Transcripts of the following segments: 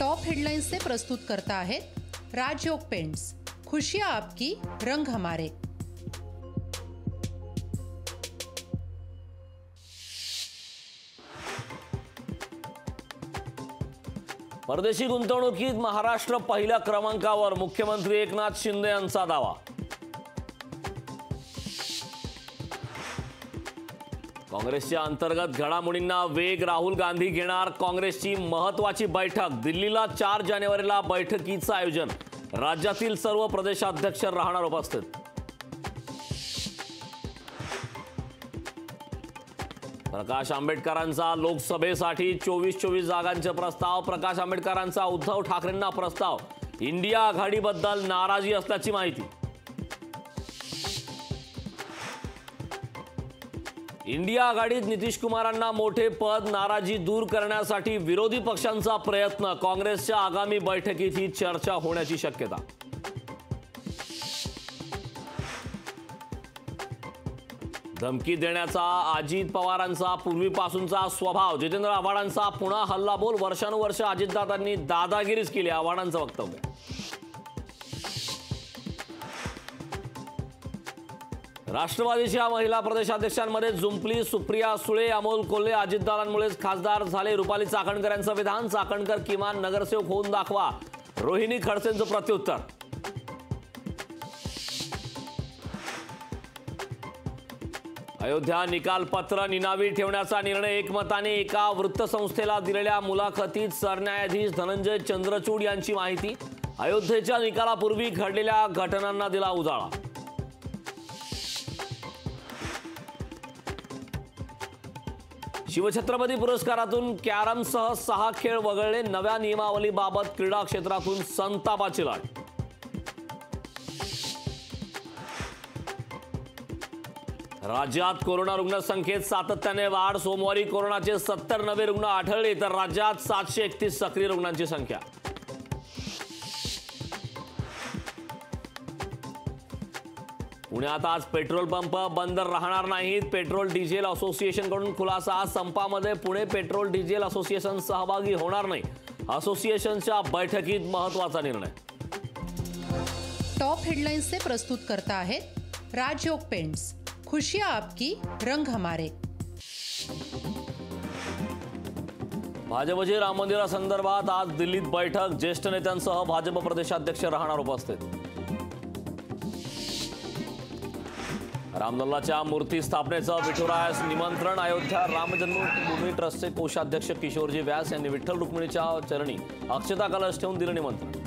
Top headlines से प्रस्तुत करता है राजयोग पेंट्स। खुशियां आपकी, रंग हमारे। परदेशी गुंतवणुकीत महाराष्ट्र पहिल्या क्रमांकावर, मुख्यमंत्री एकनाथ शिंदे यांचा दावा। काँग्रेसच्या अंतर्गत घडामोडींना वेग, राहुल गांधी घेणार काँग्रेसची महत्त्वाची बैठक। दिल्लीला 4 जानेवारीला बैठकीचं आयोजन, राज्यातील सर्व प्रदेशाध्यक्ष राहणार उपस्थित। प्रकाश आंबेडकरांचा लोकसभेसाठी 24 जागांचे प्रस्ताव। प्रकाश आंबेडकरांचा उद्धव ठाकरेंना प्रस्ताव। इंडिया आघाडीबद्दल नाराजी असल्याची माहिती। इंडिया आघाडीत नितीश कुमारांना मोठे पद, नाराजी दूर करण्यासाठी विरोधी पक्षांचा प्रयत्न। काँग्रेसच्या आगामी बैठकीत ही चर्चा होण्याची शक्यता। धमकी देण्याचा अजित पवारांचा पूर्वीपासूनचा स्वभाव। जितेंद्र आव्हाडांचा पुन्हा हल्लाबोल। वर्षानुवर्ष अजितदादांनी दादागिरीच केली, आव्हाडांचं वक्तव्य। राष्ट्रवादीच्या महिला प्रदेशाध्यक्षांमध्ये जुंपली। सुप्रिया सुळे, अमोल कोल्हे अजितदादांमुळेच खासदार झाले। रुपाली चाकणकर यांचं विधान। चाकणकर किमान नगरसेवक होऊन दाखवा, रोहिणी खडसेंचं प्रत्युत्तर। अयोध्या निकालपत्र निनावी ठेवण्याचा निर्णय एकमताने। एका वृत्तसंस्थेला दिलेल्या मुलाखतीत सरन्यायाधीश धनंजय चंद्रचूड यांची माहिती। अयोध्येच्या निकालापूर्वी घडलेल्या घटनांना दिला उजाळा। शिवछत्रपती पुरस्कारातून कॅरमसह 6 खेळ वगळले। नव्या नियमावलीबाबत क्रीडा क्षेत्रातून संतापाची लाट। राज्यात कोरोना रुग्णसंख्येत सातत्याने वाढ। सोमवारी कोरोनाचे 70 नवे रुग्ण आढळले, तर राज्यात 731 सक्रिय रुग्णांची संख्या। पुण्यात आज पेट्रोल पंप बंद राहणार नाहीत। पेट्रोल डिझेल असोसिएशनकडून खुलासा। संपामध्ये पुणे पेट्रोल डिझेल असोसिएशन सहभागी होणार नाही। असोसिएशनच्या बैठकीत महत्त्वाचा निर्णय। टॉप हेडलाइन्स से प्रस्तुत करता है राजयोग पेंट्स। खुशियां आपकी, रंग हमारे। भाजपची राम मंदिरासंदर्भात आज दिल्लीत बैठक। ज्येष्ठ नेत्यांसह भाजप प्रदेशाध्यक्ष राहणार उपस्थित। रामलल्लाच्या मूर्ती स्थापनेचं विठुरायास निमंत्रण। अयोध्या राम जन्मभूमी ट्रस्टचे कोषाध्यक्ष किशोरजी व्यास यांनी विठ्ठल रुक्मिणीच्या चरणी अक्षता कलश ठेवून दिलं निमंत्रण।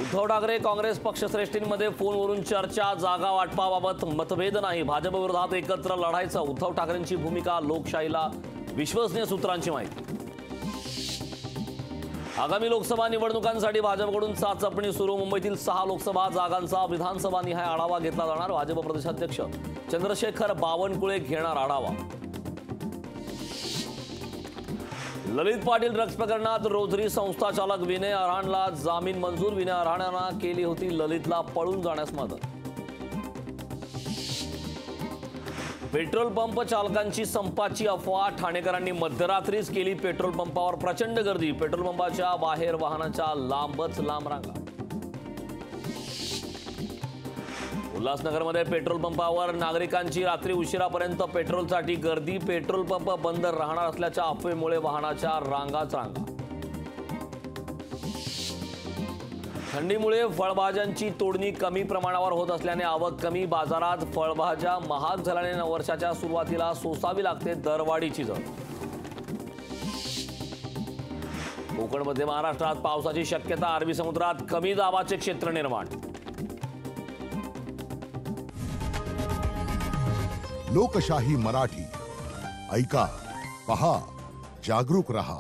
उद्धव ठाकरे काँग्रेस पक्षश्रेष्ठींमध्ये फोनवरून चर्चा। जागा वाटपाबाबत मतभेद नाही, भाजप विरोधात एकत्र लढायचं उद्धव ठाकरेंची भूमिका। लोकशाहीला विश्वसनीय सूत्रांची माहिती। आगामी लोकसभा निवडणुकांसाठी भाजपकडून चाचपणी सुरू। मुंबईतील 6 लोकसभा जागांचा विधानसभा निहाय आढावा घेतला जाणार। भाजप प्रदेशाध्यक्ष चंद्रशेखर बावनकुळे घेणार आढावा। ललित पाटील ड्रग्ज प्रकरणात रोजरी संस्था चालक विनय अऱ्हाणला जामीन मंजूर। विनय अऱ्हाणानं केली होती ललितला पळून जाण्यास मदत। पेट्रोल पंप चालकांची संपाची अफवा। ठाणेकरांनी मध्यरात्रीच केली पेट्रोल पंपावर प्रचंड गर्दी। पेट्रोल पंपाच्या बाहेर वाहनांच्या लांबच लांब रांगा। उल्हासनगरमध्ये पेट्रोल पंपावर नागरिकांची रात्री उशिरापर्यंत पेट्रोलसाठी गर्दी। पेट्रोल पंप बंद राहणार असल्याच्या अफवेमुळे वाहनाच्या रांगाच रांगा। थंडीमुळे फळभाज्यांची तोडणी कमी प्रमाणावर होत असल्याने आवक कमी। बाजारात फळभाज्या महाग झाल्याने नववर्षाच्या सुरुवातीला सोसावी लागते दरवाढीची झळ। कोकण मध्य महाराष्ट्रात पावसाची शक्यता। अरबी समुद्रात कमी दाबाचे क्षेत्र निर्माण। लोकशाही मराठी ऐका, पहा, जागरूक रहा।